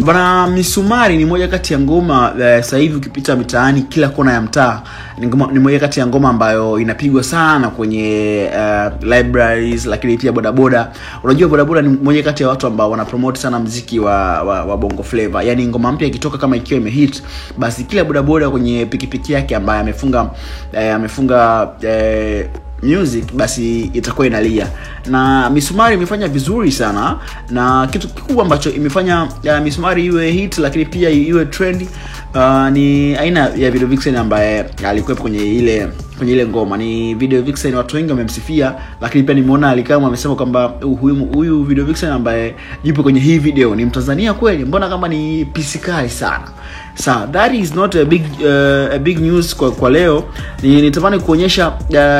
Bana, Misumari ni moja kati ya ngoma sasa hivi ukipita mitaani kila kona ya mtaa ni moja kati ya ngoma ambayo inapigwa sana kwenye libraries, lakini pia bodaboda. Unajua bodaboda ni moja kati ya watu ambao wana promote sana muziki wa bongo flavor. Yaani ngoma mpya ikitoka kama ikiwa imehit, basi kila bodaboda kwenye pikipiki yake ambaye amefunga music basi itakuwa inalia. Na Misumari imefanya vizuri sana, na kitu kikubwa ambacho imefanya Misumari iwe hit lakini pia iwe trend ni aina ya Video Vixen ambaye alikuwa kwenye ile ngoma. Ni Video Vixen watu wengi wamemsifia, lakini pia nimeona alikama amesema kwamba huyu Video Vixen ambaye yupo kwenye hii video ni Mtanzania kweli, mbona kama ni pisikali sana. So that is not a big news kwa leo. Nitamani kuonyesha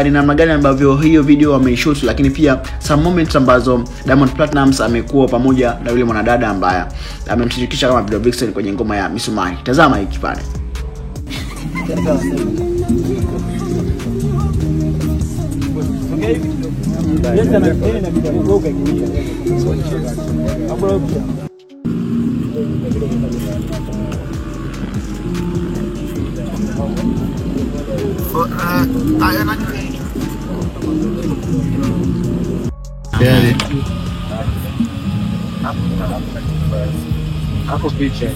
ni namna gani ambavyo hiyo video wameishoot, lakini pia some moments ambazo Diamond Platnumz amekuwa pamoja na yule mwanadada ambaye amemshirikisha kama Video Vixen kwenye ngoma ya Misumari. Tazama hiki pale. Hapo picha.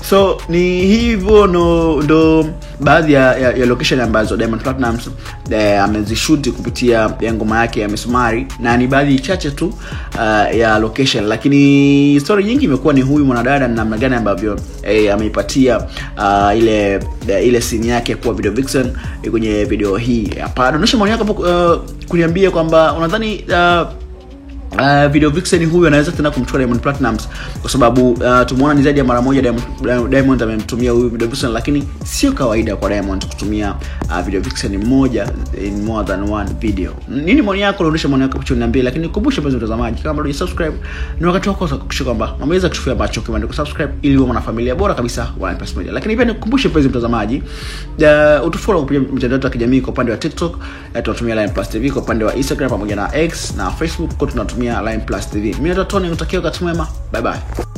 So ni hivyo ndo baadhi ya location ambazo Diamond Platnumz amezishoot kupitia ngoma yake ya Misumari, na ni baadhi chache tu ya location, lakini story nyingi imekuwa ni huyu mwanadada na namna gani ambavyo ameipatia ile scene yake kwa Video Vixen kwenye video hii. Hapa donesha maoni yako kuniambia kwamba unadhani Video Vixen huyu anaweza tena kumchukua Diamond Platnumz, kwa sababu tumeona ni zaidi ya mara moja Diamond amemtumia huyu Video Vixen, lakini sio kawaida kwa Diamond kutumia Video Vixen moja in more than one video. Nini maoni yako? Rudisha maoni yako hapo niambie, lakini kumbusha mpenzi mtazamaji, kama bado hujasubscribe ni wakati wako kuhakikisha kwamba umeweza kuchukua macho kwa kusubscribe ili uwe mwanafamilia bora kabisa wa Line+ Media. Lakini pia nikukumbushe mpenzi mtazamaji, utufollow kupitia mitandao ya kijamii. Kwa upande wa TikTok tunatumia Line+ TV, kwa upande wa Instagram pamoja na X na Facebook kwa tunatumia Line+ TV. Mimi ndo Tony, utakiwa wakati mwema. Bye bye.